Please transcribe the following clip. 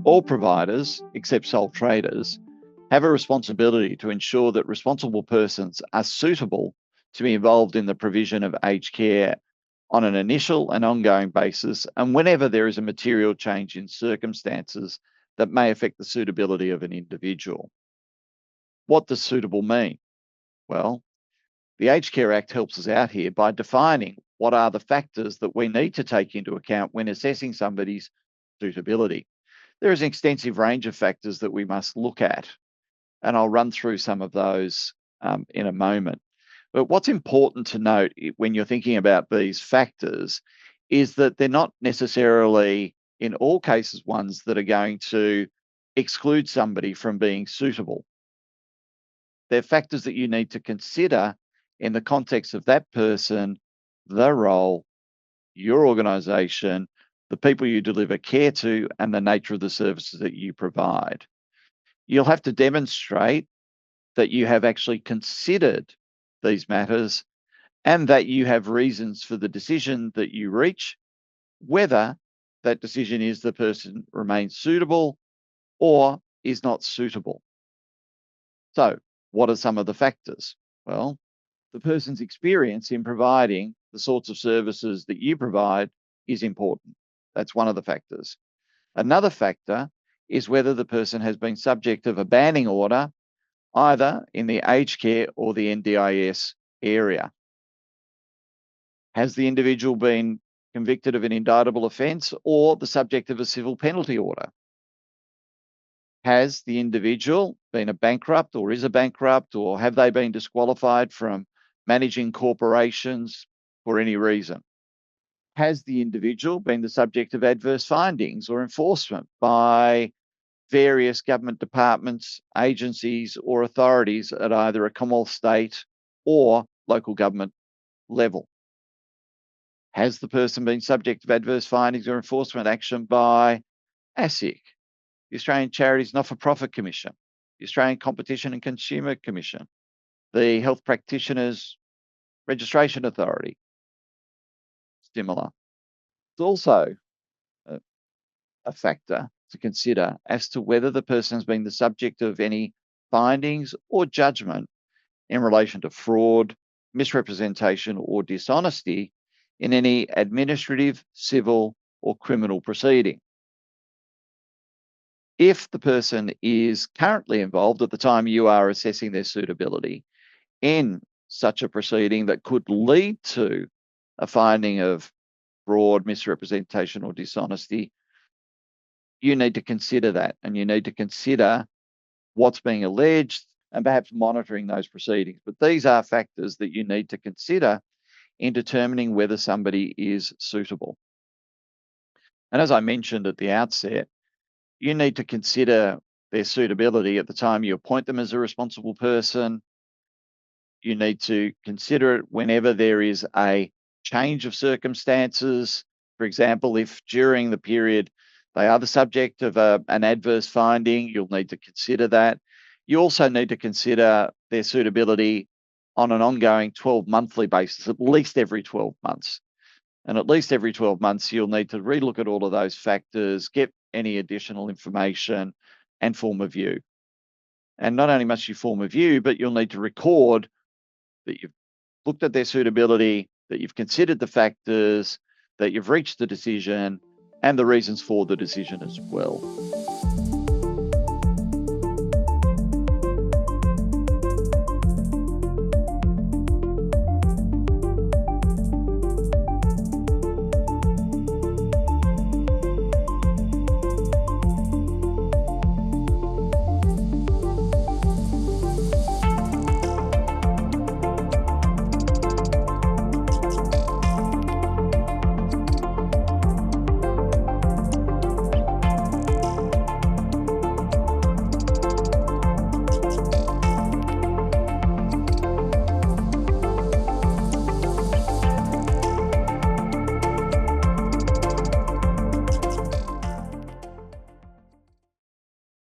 All providers, except sole traders, have a responsibility to ensure that responsible persons are suitable to be involved in the provision of aged care on an initial and ongoing basis, and whenever there is a material change in circumstances that may affect the suitability of an individual. What does suitable mean? Well, the Aged Care Act helps us out here by defining what are the factors that we need to take into account when assessing somebody's suitability. There is an extensive range of factors that we must look at, and I'll run through some of those in a moment. But what's important to note when you're thinking about these factors is that they're not necessarily, in all cases, ones that are going to exclude somebody from being suitable. They're factors that you need to consider in the context of that person, the role, your organisation, the people you deliver care to, and the nature of the services that you provide. You'll have to demonstrate that you have actually considered these matters and that you have reasons for the decision that you reach, whether that decision is the person remains suitable or is not suitable. So, what are some of the factors? Well, the person's experience in providing the sorts of services that you provide is important. That's one of the factors. Another factor is whether the person has been subject of a banning order, either in the aged care or the NDIS area. Has the individual been convicted of an indictable offence or the subject of a civil penalty order? Has the individual been a bankrupt or is a bankrupt, or have they been disqualified from managing corporations for any reason? Has the individual been the subject of adverse findings or enforcement by various government departments, agencies, or authorities at either a Commonwealth, state, or local government level? Has the person been subject of adverse findings or enforcement action by ASIC, the Australian Charities Not-for-Profit Commission, the Australian Competition and Consumer Commission, the Health Practitioners Registration Authority? Similar. It's also a factor to consider as to whether the person has been the subject of any findings or judgment in relation to fraud, misrepresentation, or dishonesty in any administrative, civil, or criminal proceeding. If the person is currently involved at the time you are assessing their suitability in such a proceeding that could lead to a finding of fraud, misrepresentation, or dishonesty, you need to consider that, and you need to consider what's being alleged and perhaps monitoring those proceedings. But these are factors that you need to consider in determining whether somebody is suitable. And as I mentioned at the outset, you need to consider their suitability at the time you appoint them as a responsible person. You need to consider it whenever there is a change of circumstances. For example, if during the period they are the subject of an adverse finding, you'll need to consider that. You also need to consider their suitability on an ongoing 12-monthly basis, at least every 12 months. And at least every 12 months, you'll need to relook at all of those factors, get any additional information, and form a view. And not only must you form a view, but you'll need to record that you've looked at their suitability, that you've considered the factors, that you've reached the decision, and the reasons for the decision as well.